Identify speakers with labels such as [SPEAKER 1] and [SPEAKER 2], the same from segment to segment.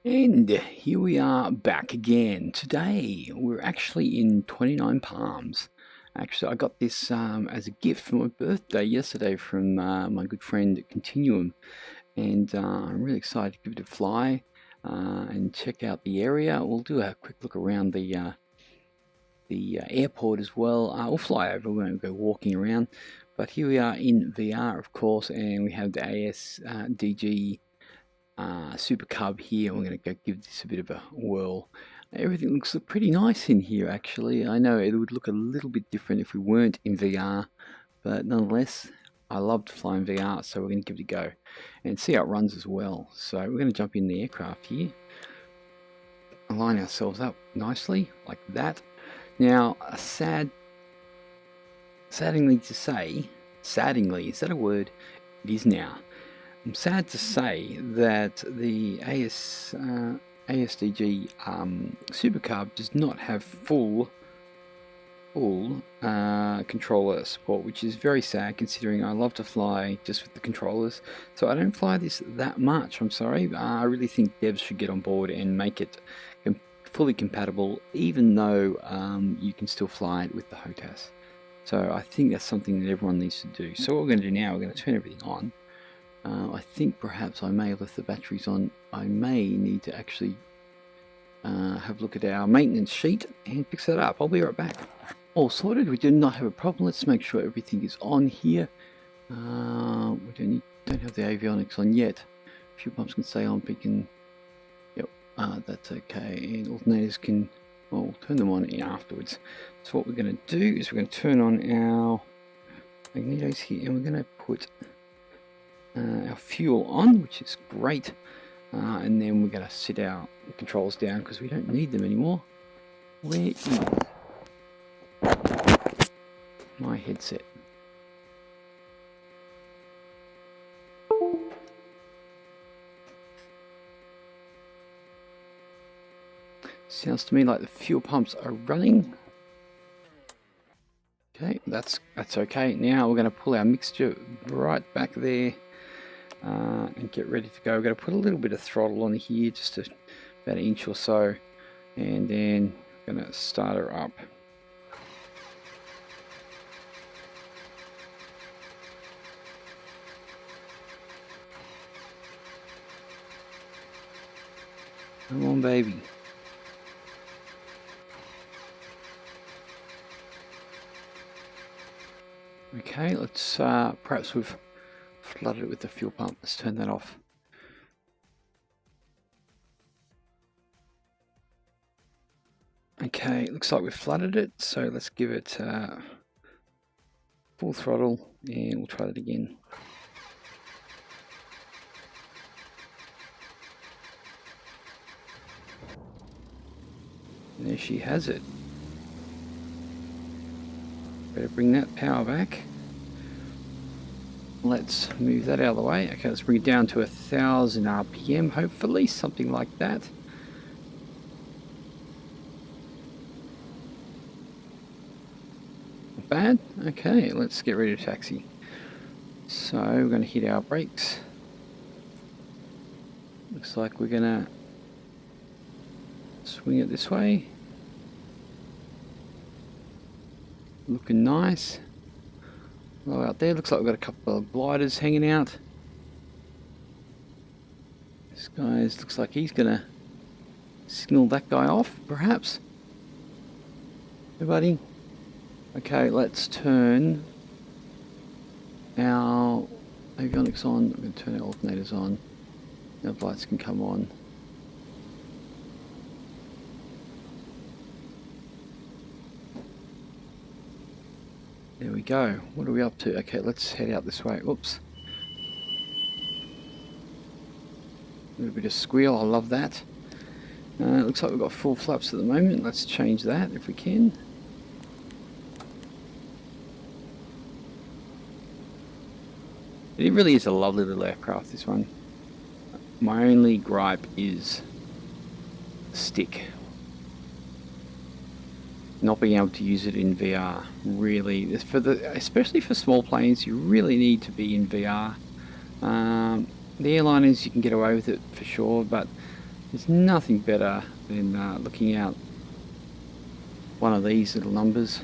[SPEAKER 1] And here we are back again. Today we're actually in 29 Palms. Actually, I got this as a gift for my birthday yesterday from my good friend Continuum, and I'm really excited to give it a fly and check out the area. We'll do a quick look around the airport as well. We'll fly over, we won't go walking around. But here we are in VR, of course, and we have the ASDG Supercub here. We're going to go give this a bit of a whirl. Everything looks pretty nice in here, actually. I know it would look a little bit different if we weren't in VR, but nonetheless, I love to fly in VR, so we're going to give it a go and see how it runs as well. So we're going to jump in the aircraft here, align ourselves up nicely like that. Now, saddeningly to say, is that a word? It is now. I'm sad to say that the ASDG Supercub does not have full controller support, which is very sad considering I love to fly just with the controllers. So I don't fly this that much, I'm sorry. I really think devs should get on board and make it fully compatible, even though you can still fly it with the HOTAS. So I think that's something that everyone needs to do. So what we're going to do now, we're going to turn everything on. I think perhaps I may have left the batteries on. I may need to actually have a look at our maintenance sheet and fix that up. I'll be right back. All sorted, we do not have a problem. Let's make sure everything is on here. We don't have the avionics on yet. Fuel pumps can stay on, but can, yep, that's okay. And alternators can, well, we'll turn them on afterwards. So what we're going to do is we're going to turn on our magnetos here, and we're going to put our fuel on, which is great, and then we're going to sit our controls down because we don't need them anymore. Where is my headset? Sounds to me like the fuel pumps are running. Okay, that's okay. Now we're going to pull our mixture right back there and get ready to go. We're going to put a little bit of throttle on here, just about an inch or so, and then we're going to start her up. Come on, baby. Okay, let's perhaps we've flooded it with the fuel pump. Let's turn that off. Okay, looks like we've flooded it, so let's give it full throttle and we'll try that again. And there she has it. Better bring that power back. Let's move that out of the way. Okay, let's bring it down to 1000 RPM, hopefully, something like that. Not bad. Okay, let's get ready to taxi. So we're going to hit our brakes. Looks like we're going to swing it this way. Looking nice. Low out there. Looks like we've got a couple of gliders hanging out. This guy looks like he's gonna signal that guy off, perhaps. Hey, buddy. Okay, let's turn our avionics on. I'm going to turn our alternators on. Our lights can come on. There we go. What are we up to? Okay, let's head out this way. Oops. A little bit of squeal. I love that. Looks like we've got full flaps at the moment. Let's change that if we can. It really is a lovely little aircraft, this one. My only gripe is the stick. Not being able to use it in VR, really, especially for small planes, you really need to be in VR. The airliners, you can get away with it for sure, but There's nothing better than looking out one of these little numbers.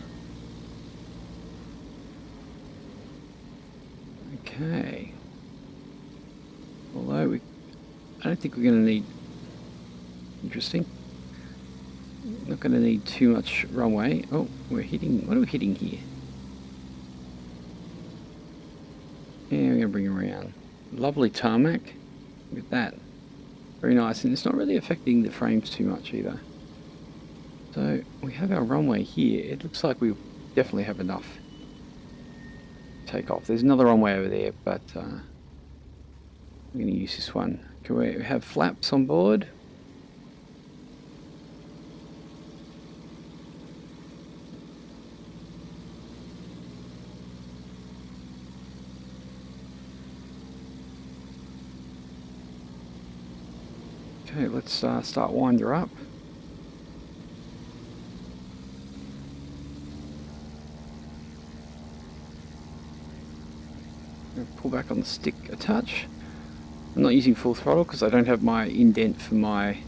[SPEAKER 1] Okay. Although I don't think we're going to need... Interesting. Not going to need too much runway. Oh, we're hitting... What are we hitting here? Yeah, we're going to bring around. Lovely tarmac. Look at that. Very nice. And it's not really affecting the frames too much either. So we have our runway here. It looks like we definitely have enough to take off. There's another runway over there, but I'm going to use this one. Can we have flaps on board? Okay, let's start winding her up. Pull back on the stick a touch. I'm not using full throttle because I don't have my indent for my...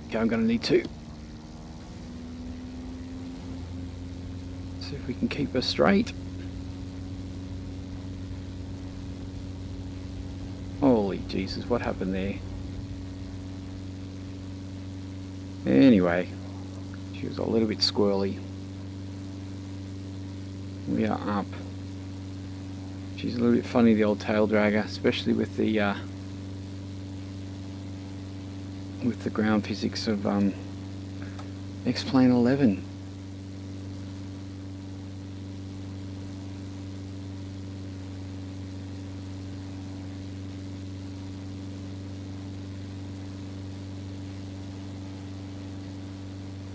[SPEAKER 1] Okay, I'm going to need to. See if we can keep her straight. Holy Jesus, what happened there? Anyway, she was a little bit squirrely. We are up. She's a little bit funny, the old tail dragger, especially with the ground physics of XP11.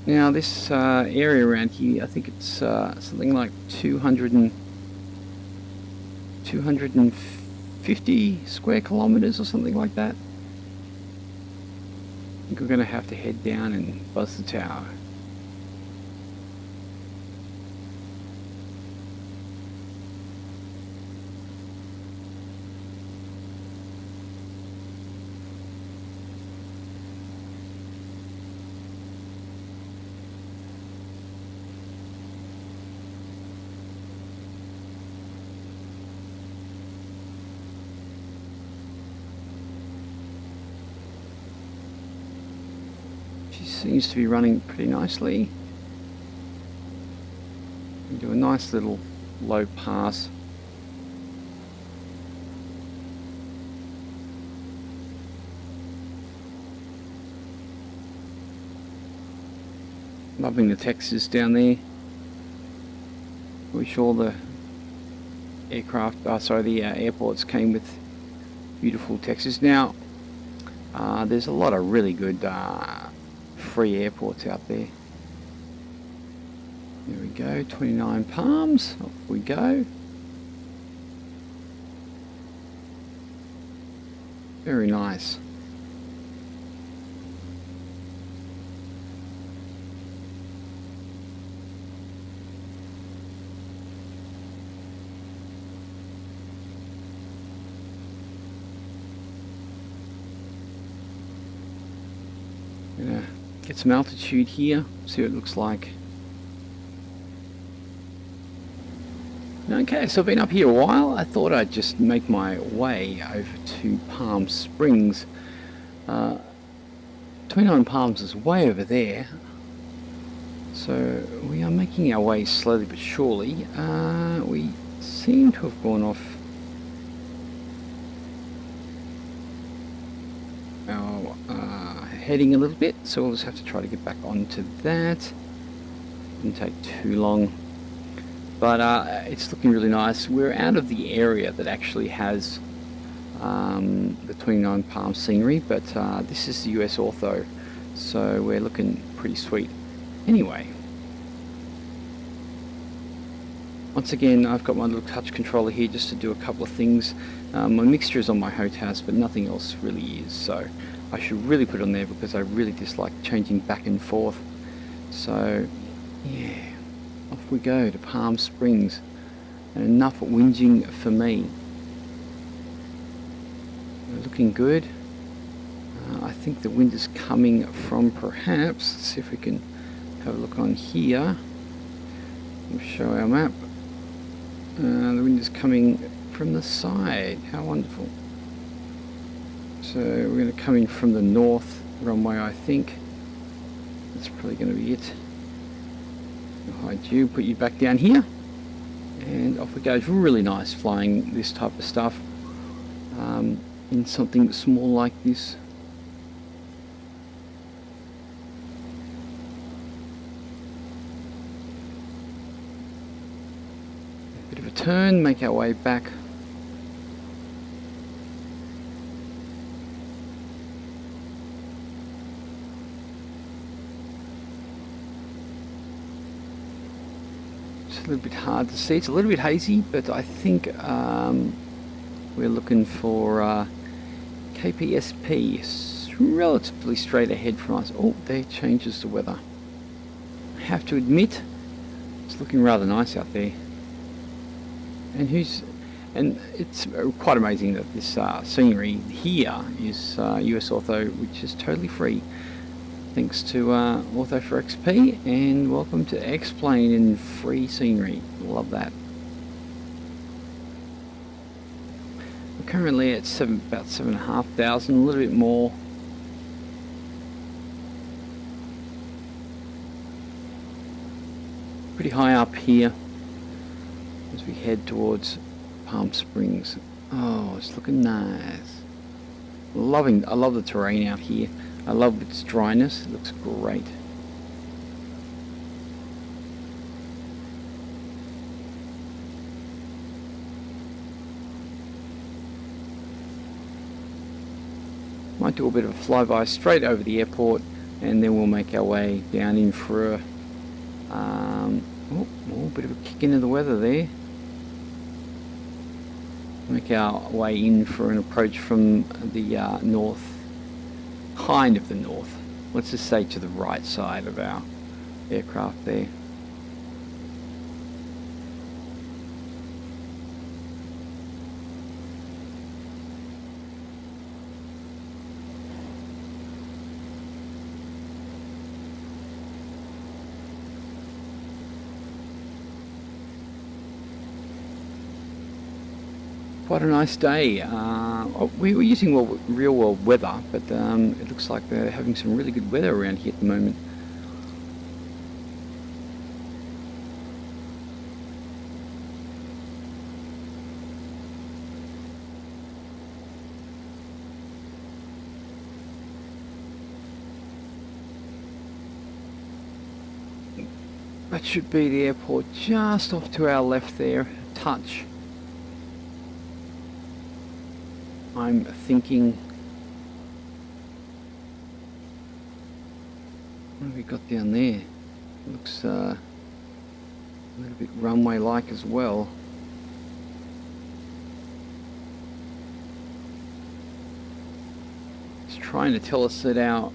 [SPEAKER 1] Now this area around here, I think it's something like 250 square kilometers or something like that. I think we're going to have to head down and buzz the tower. Seems to be running pretty nicely. We do a nice little low pass. Loving the textures down there. Wish all the aircraft, the airports came with beautiful textures. Now, there's a lot of really good free airports out there. There we go, 29 Palms, off we go. Very nice. Gonna get some altitude here, see what it looks like. Okay, so I've been up here a while. I thought I'd just make my way over to Palm Springs. 29 Palms is way over there. So we are making our way slowly but surely. We seem to have gone off our heading a little bit, so we'll just have to try to get back onto that. Didn't take too long, but it's looking really nice. We're out of the area that actually has the 29 Palm scenery, but this is the US ortho, so we're looking pretty sweet. Anyway, once again, I've got my little touch controller here just to do a couple of things. My mixture is on my HOTAS, but nothing else really is, so I should really put it on there because I really dislike changing back and forth. So yeah, off we go to Palm Springs, and enough whinging for me. We're looking good. I think the wind is coming from perhaps, let's see if we can have a look on here. We'll show our map. The wind is coming from the side. How wonderful. So we're going to come in from the north runway, I think. That's probably going to be it. I'll hide you, put you back down here. And off we go. It's really nice flying this type of stuff in something small like this. Bit of a turn, make our way back. It's a little bit hard to see. It's a little bit hazy, but I think we're looking for KPSP. It's relatively straight ahead from us. Oh, there changes the weather. I have to admit, it's looking rather nice out there. And it's quite amazing that this scenery here is US Ortho, which is totally free. Thanks to Ortho for XP, and welcome to X-Plane and free scenery. Love that. We're currently at about 7,500, a little bit more. Pretty high up here as we head towards Palm Springs. Oh, it's looking nice. I love the terrain out here. I love its dryness. It looks great. Might do a bit of a flyby straight over the airport, and then we'll make our way down in for a bit of a kick into the weather there. Make our way in for an approach from the north. Kind of the north. Let's just say to the right side of our aircraft there. Quite a nice day. We were using real world weather, but it looks like they're having some really good weather around here at the moment. That should be the airport just off to our left there, touch. I'm thinking, what have we got down there? Looks a little bit runway-like as well. It's trying to tell us that our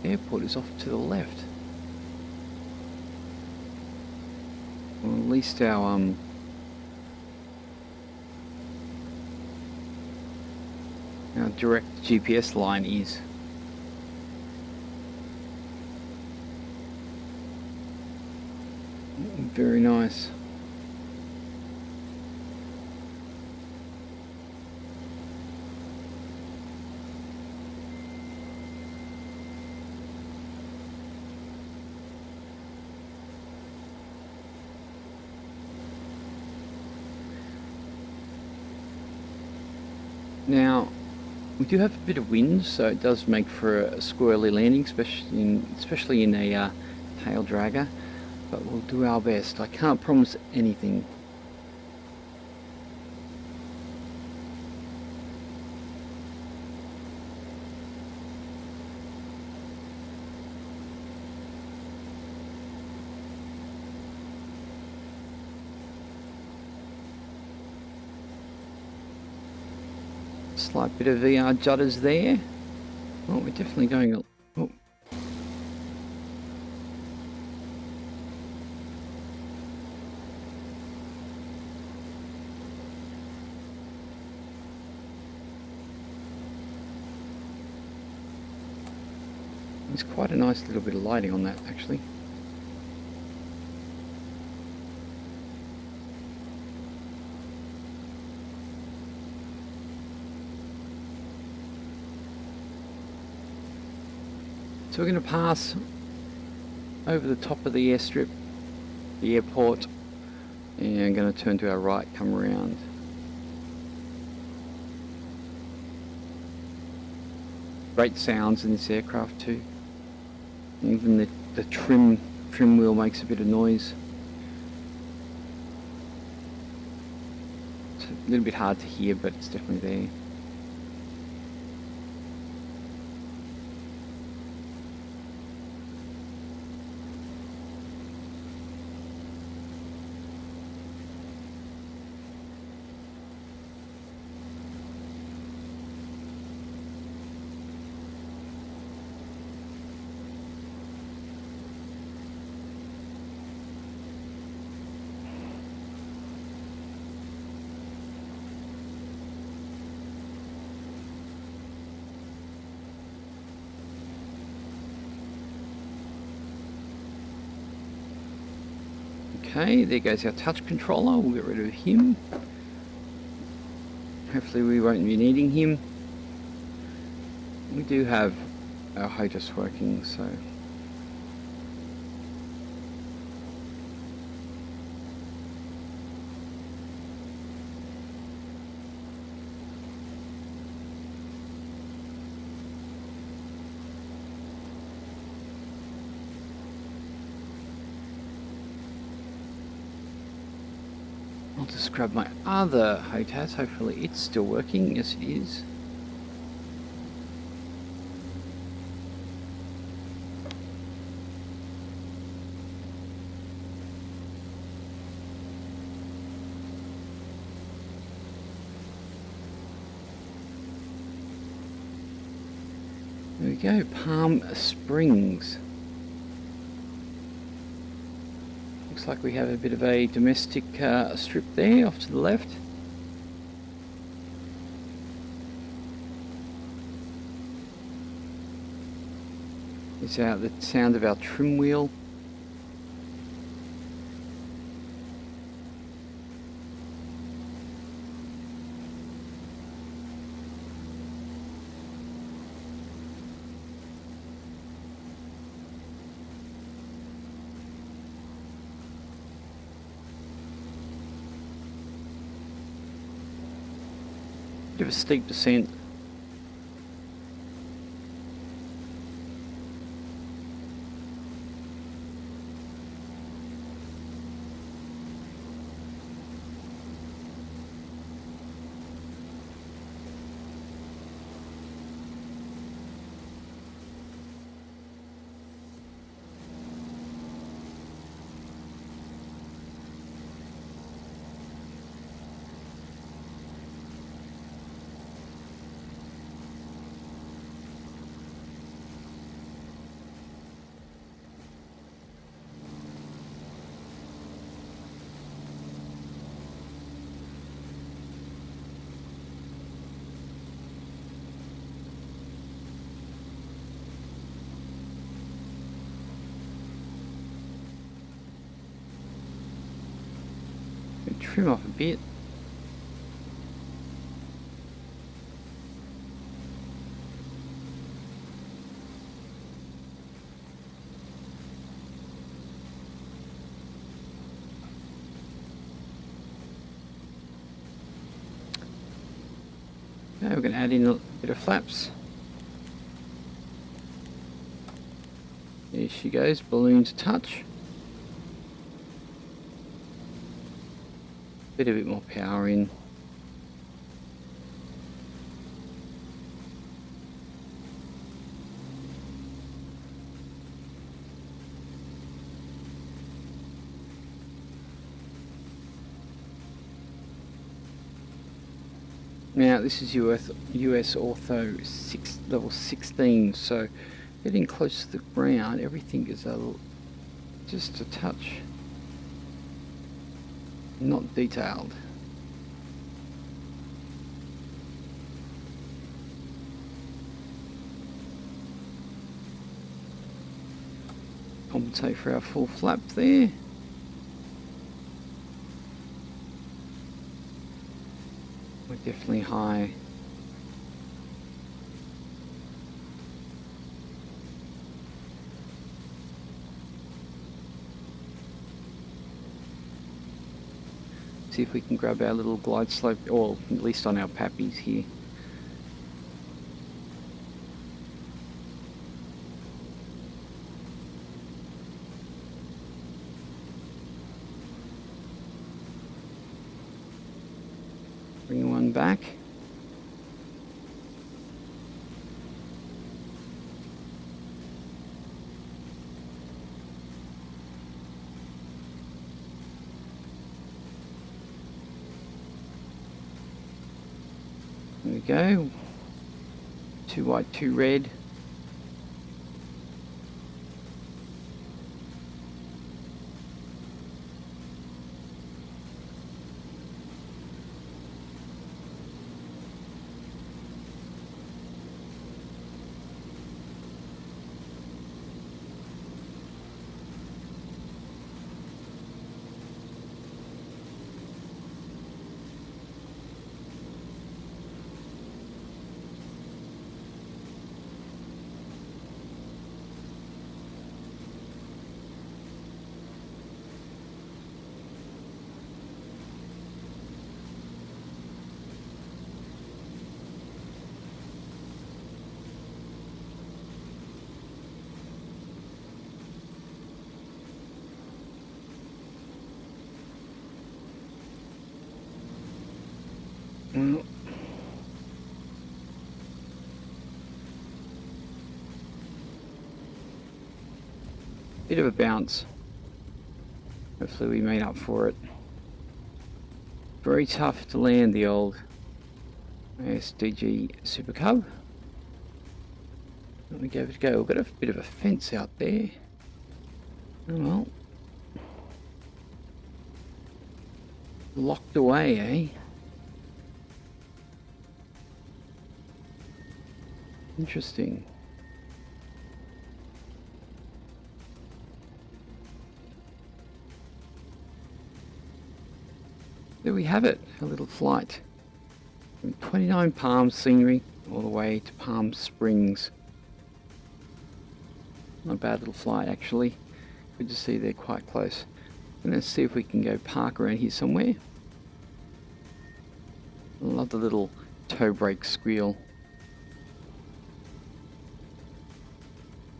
[SPEAKER 1] airport is off to the left. Or at least our direct GPS line is. Very nice. Now, we do have a bit of wind, so it does make for a squirrely landing, especially in a tail dragger, but we'll do our best. I can't promise anything. Slight bit of VR judders there. Oh, we're definitely going. Oh. There's quite a nice little bit of lighting on that actually. So we're going to pass over the top of the airstrip, the airport, and I'm going to turn to our right, come around. Great sounds in this aircraft too. Even the trim wheel makes a bit of noise. It's a little bit hard to hear, but it's definitely there. Okay, there goes our touch controller. We'll get rid of him. Hopefully we won't be needing him. We do have our HOTAS working, so... I'll just grab my other HOTAS, hopefully it's still working. Yes it is. There we go, Palm Springs. Looks like we have a bit of a domestic strip there off to the left. It's the sound of our trim wheel. Bit of a steep descent. Trim off a bit. Now we're going to add in a bit of flaps. There she goes, balloon to touch. A bit more power in. Now this is US Ortho level 16, so getting close to the ground, everything is just a touch not detailed. compensate for our full flap there. We're definitely high. See if we can grab our little glide slope, or at least on our pappies here. Bring one back. There we go. 2 white, 2 red. Well, bit of a bounce. Hopefully we made up for it. Very tough to land the old ASDG Supercub. Let me give it a go. We've got a bit of a fence out there. Oh well. Locked away, eh? Interesting. There we have it, a little flight from Twentynine Palm Scenery all the way to Palm Springs. Not a bad little flight actually. Good to see they're quite close. And let's see if we can go park around here somewhere. I love the little toe brake squeal.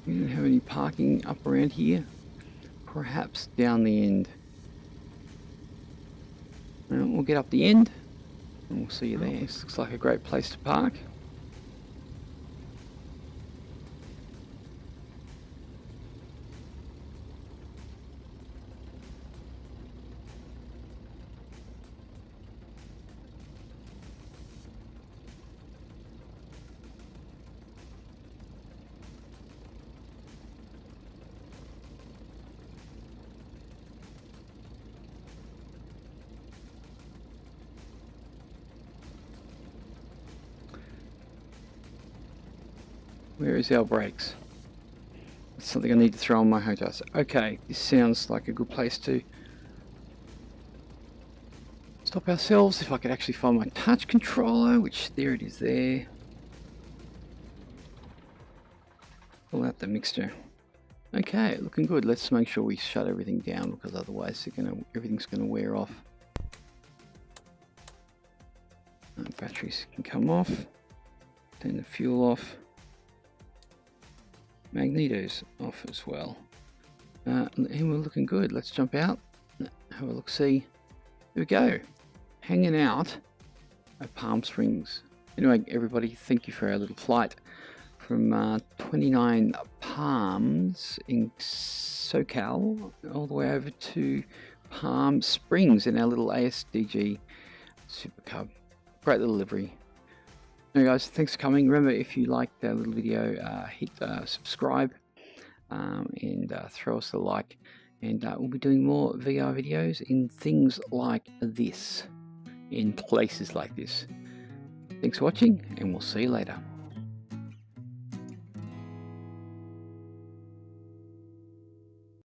[SPEAKER 1] We don't have any parking up around here. Perhaps down the end. Well, we'll get up the end and we'll see you there. This looks like a great place to park. Where is our brakes? That's something I need to throw on my hotels. Okay, this sounds like a good place to stop ourselves. If I could actually find my touch controller, which there it is there. Pull out the mixture. Okay, looking good. Let's make sure we shut everything down because otherwise everything's gonna wear off. Batteries can come off. Turn the fuel off. Magneto's off as well. And we're looking good. Let's jump out. Have a look see. There we go. Hanging out at Palm Springs. Anyway, everybody, thank you for our little flight from Twentynine Palms in SoCal all the way over to Palm Springs in our little ASDG Supercub. Great little livery. Anyway guys, thanks for coming. Remember, if you liked our little video, hit subscribe and throw us a like. And we'll be doing more VR videos in things like this, in places like this. Thanks for watching, and we'll see you later.